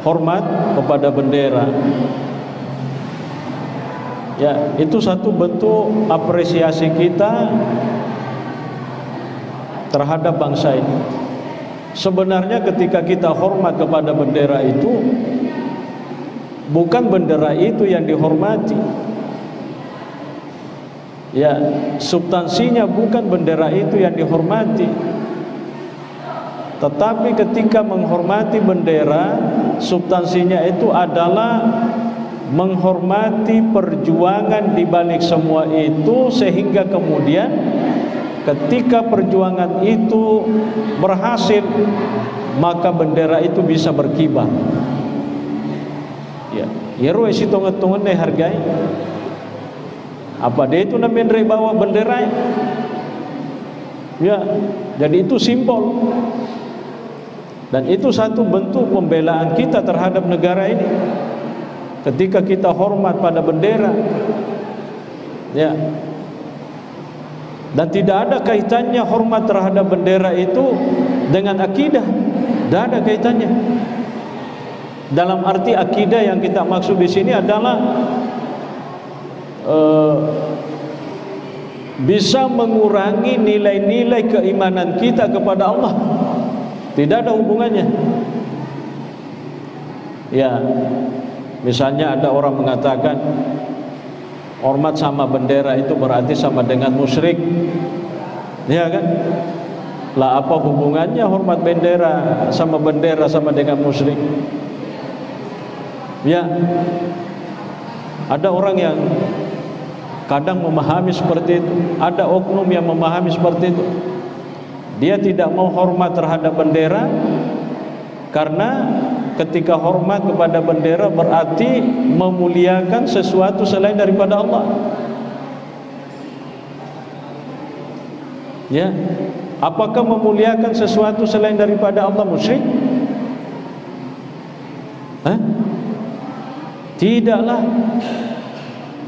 hormat kepada bendera. Ya, itu satu bentuk apresiasi kita terhadap bangsa ini. Sebenarnya ketika kita hormat kepada bendera itu, bukan bendera itu yang dihormati. Ya, substansinya bukan bendera itu yang dihormati. Tetapi ketika menghormati bendera, substansinya itu adalah menghormati perjuangan di balik semua itu, sehingga kemudian ketika perjuangan itu berhasil, maka bendera itu bisa berkibar. Ya, yero isi tongan-tongan deh hargai. Apa dia itu namanya bawa bendera? Ya, jadi itu simbol. Dan itu satu bentuk pembelaan kita terhadap negara ini. Ketika kita hormat pada bendera, ya, dan tidak ada kaitannya hormat terhadap bendera itu dengan akidah, tidak ada kaitannya. Dalam arti akidah yang kita maksud di sini adalah bisa mengurangi nilai-nilai keimanan kita kepada Allah. Tidak ada hubungannya. Ya, misalnya ada orang mengatakan hormat sama bendera itu berarti sama dengan musyrik. Ya kan? Lah apa hubungannya hormat bendera sama dengan musyrik? Ya, ada orang yang kadang memahami seperti itu. Ada oknum yang memahami seperti itu. Dia tidak mau hormat terhadap bendera karena ketika hormat kepada bendera berarti memuliakan sesuatu selain daripada Allah. Ya, apakah memuliakan sesuatu selain daripada Allah musyrik? Hah? Tidaklah.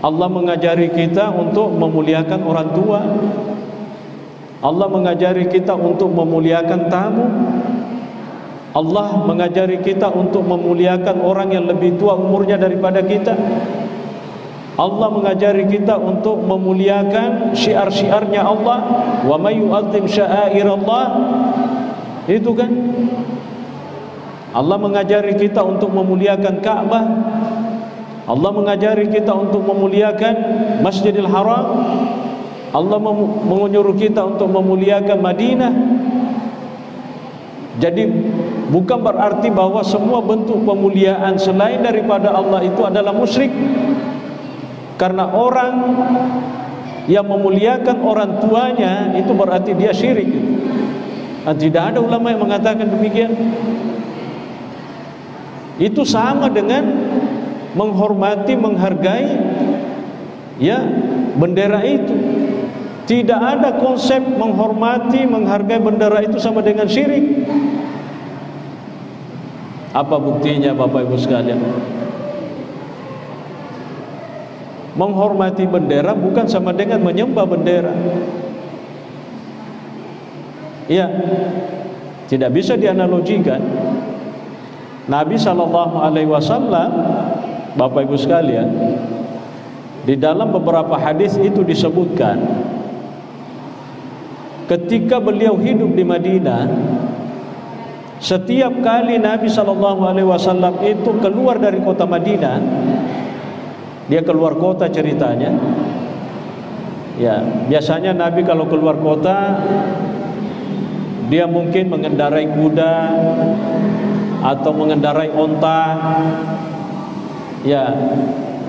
Allah mengajari kita untuk memuliakan orang tua. Allah mengajari kita untuk memuliakan tamu. Allah mengajari kita untuk memuliakan orang yang lebih tua umurnya daripada kita. Allah mengajari kita untuk memuliakan syiar-syiarnya Allah. Wa may yu'azzim sya'airallah. Itu kan Allah mengajari kita untuk memuliakan Ka'bah. Allah mengajari kita untuk memuliakan Masjidil Haram. Allah menyuruh kita untuk memuliakan Madinah. Jadi bukan berarti bahwa semua bentuk pemuliaan selain daripada Allah itu adalah musyrik. Karena orang yang memuliakan orang tuanya itu berarti dia syirik. Dan tidak ada ulama yang mengatakan demikian. Itu sama dengan menghormati, menghargai ya bendera itu. Tidak ada konsep menghormati, menghargai bendera itu sama dengan syirik. Apa buktinya Bapak Ibu sekalian? Menghormati bendera bukan sama dengan menyembah bendera. Ya, tidak bisa dianalogikan. Nabi SAW, Bapak Ibu sekalian, di dalam beberapa hadis itu disebutkan, ketika beliau hidup di Madinah, setiap kali Nabi SAW itu keluar dari kota Madinah, dia keluar kota ceritanya. Ya, biasanya Nabi kalau keluar kota, dia mungkin mengendarai kuda atau mengendarai onta. Ya,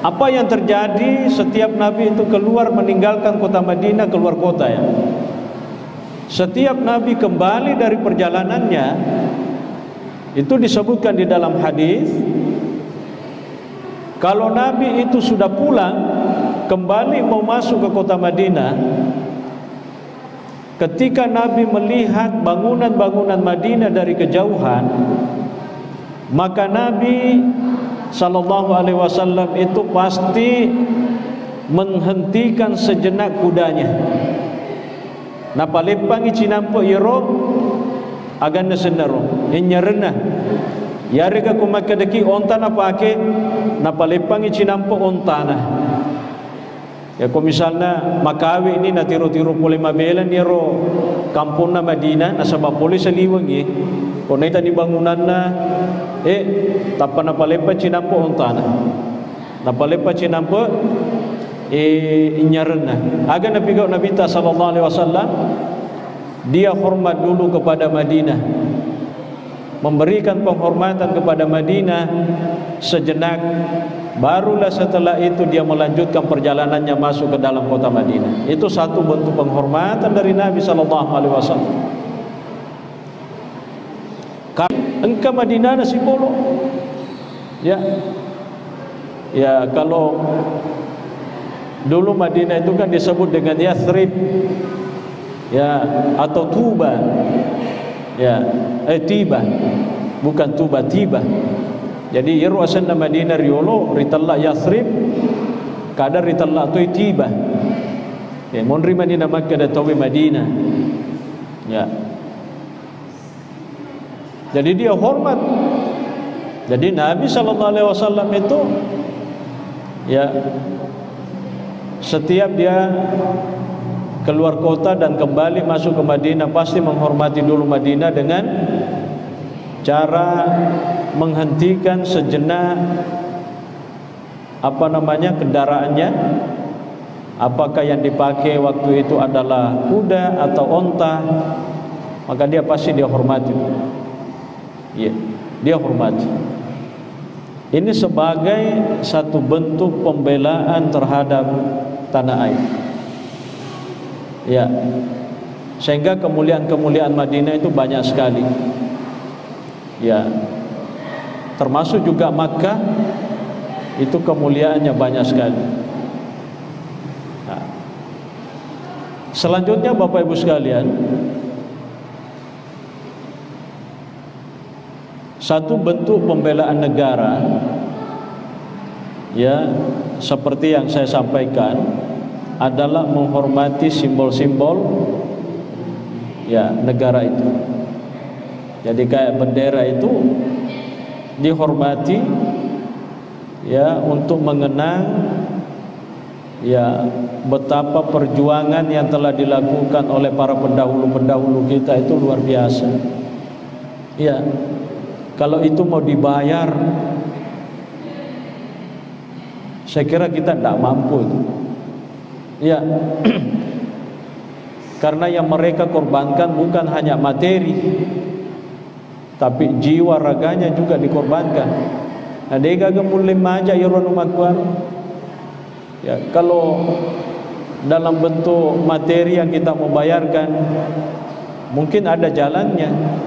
apa yang terjadi setiap Nabi itu keluar meninggalkan kota Madinah, keluar kota ya. Setiap Nabi kembali dari perjalanannya, itu disebutkan di dalam hadis, kalau Nabi itu sudah pulang, kembali mau masuk ke kota Madinah, ketika Nabi melihat bangunan-bangunan Madinah dari kejauhan, maka Nabi SAW itu pasti menghentikan sejenak kudanya. Napalepangi cinampo iro aganda senaro inyarena Yari ka kumakadaki onta na pake na palipangi cinampo onta na. Ya ko misalnya Makawi ini na tiro-tiro puli mabelan ni ro kampung na Madinah na sabab puli sa liwang kung naita ni bangunan na tapa na palipa cinampo onta na palipa cinampo inyaran na aga nabigaw Nabi sallallahu alaihi wasallam dia hormat dulu kepada Madinah, memberikan penghormatan kepada Madinah sejenak, barulah setelah itu dia melanjutkan perjalanannya masuk ke dalam kota Madinah. Itu satu bentuk penghormatan dari Nabi sallallahu alaihi wasallam. Engkau Madinah nasi polo. Ya kalau dulu Madinah itu kan disebut dengan Yathrib, atau Tuba, Tiba, bukan Tuba, Tiba. Jadi Yerusalem dan Madinah riolo ritalla Yathrib, kadar ritalla tu Tiba. Monri Madinah Makkah dan tawi Madinah. Jadi dia hormat. Jadi Nabi sallallahu alaihi wasallam itu setiap dia keluar kota dan kembali masuk ke Madinah pasti menghormati dulu Madinah dengan cara menghentikan sejenak kendaraannya, apakah yang dipakai waktu itu adalah kuda atau onta, maka dia pasti dia hormati. Dia hormati. Ini sebagai satu bentuk pembelaan terhadap tanah air. Sehingga kemuliaan-kemuliaan Madinah itu banyak sekali. Termasuk juga Makkah, itu kemuliaannya banyak sekali. Selanjutnya Bapak Ibu sekalian, satu bentuk pembelaan negara, seperti yang saya sampaikan, adalah menghormati simbol-simbol negara itu. Jadi kayak bendera itu dihormati untuk mengenang betapa perjuangan yang telah dilakukan oleh para pendahulu-pendahulu kita itu luar biasa. Kalau itu mau dibayar, saya kira kita tidak mampu itu. Karena yang mereka korbankan bukan hanya materi, tapi jiwa raganya juga dikorbankan. Adega gemulin maja yurun umatkuar. Kalau dalam bentuk materi yang kita membayarkan, mungkin ada jalannya.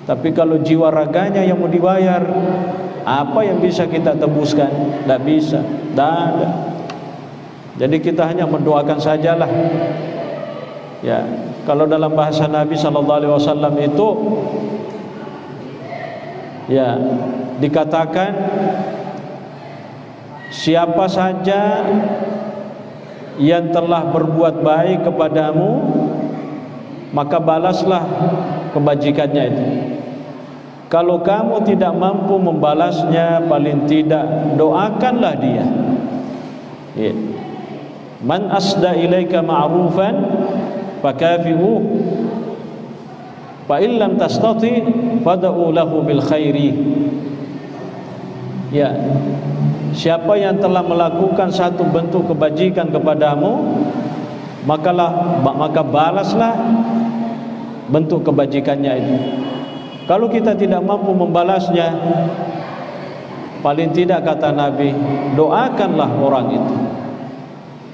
Tapi kalau jiwa raganya yang mau dibayar, apa yang bisa kita tebuskan? Tidak bisa, tidak ada. Jadi kita hanya mendoakan sajalah. Kalau dalam bahasa Nabi sallallahu alaihi wasallam itu dikatakan, siapa saja yang telah berbuat baik kepadamu, maka balaslah kebajikannya itu. Kalau kamu tidak mampu membalasnya, paling tidak doakanlah dia. Man asda ilaika ma'rufan fakafi'u, fa illam tastati fad'u lahu bil khairi. Siapa yang telah melakukan satu bentuk kebajikan kepadamu, maka balaslah bentuk kebajikannya itu. Kalau kita tidak mampu membalasnya, paling tidak kata Nabi, doakanlah orang itu.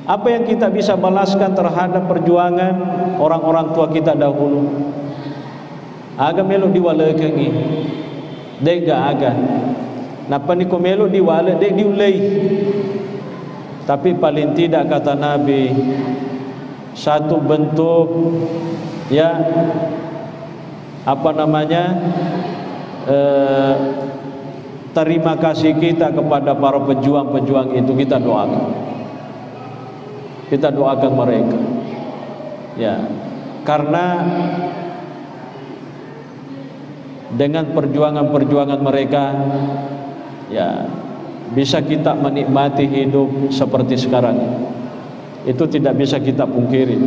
Apa yang kita bisa balaskan terhadap perjuangan orang-orang tua kita dahulu? Aga melo diwalekengi, dega aga. Napa ni ko melo diwale deg diulei. Tapi paling tidak kata Nabi, satu bentuk terima kasih kita kepada para pejuang-pejuang itu, kita doakan. Kita doakan mereka. Karena dengan perjuangan-perjuangan mereka, ya, bisa kita menikmati hidup seperti sekarang. Itu tidak bisa kita pungkiri.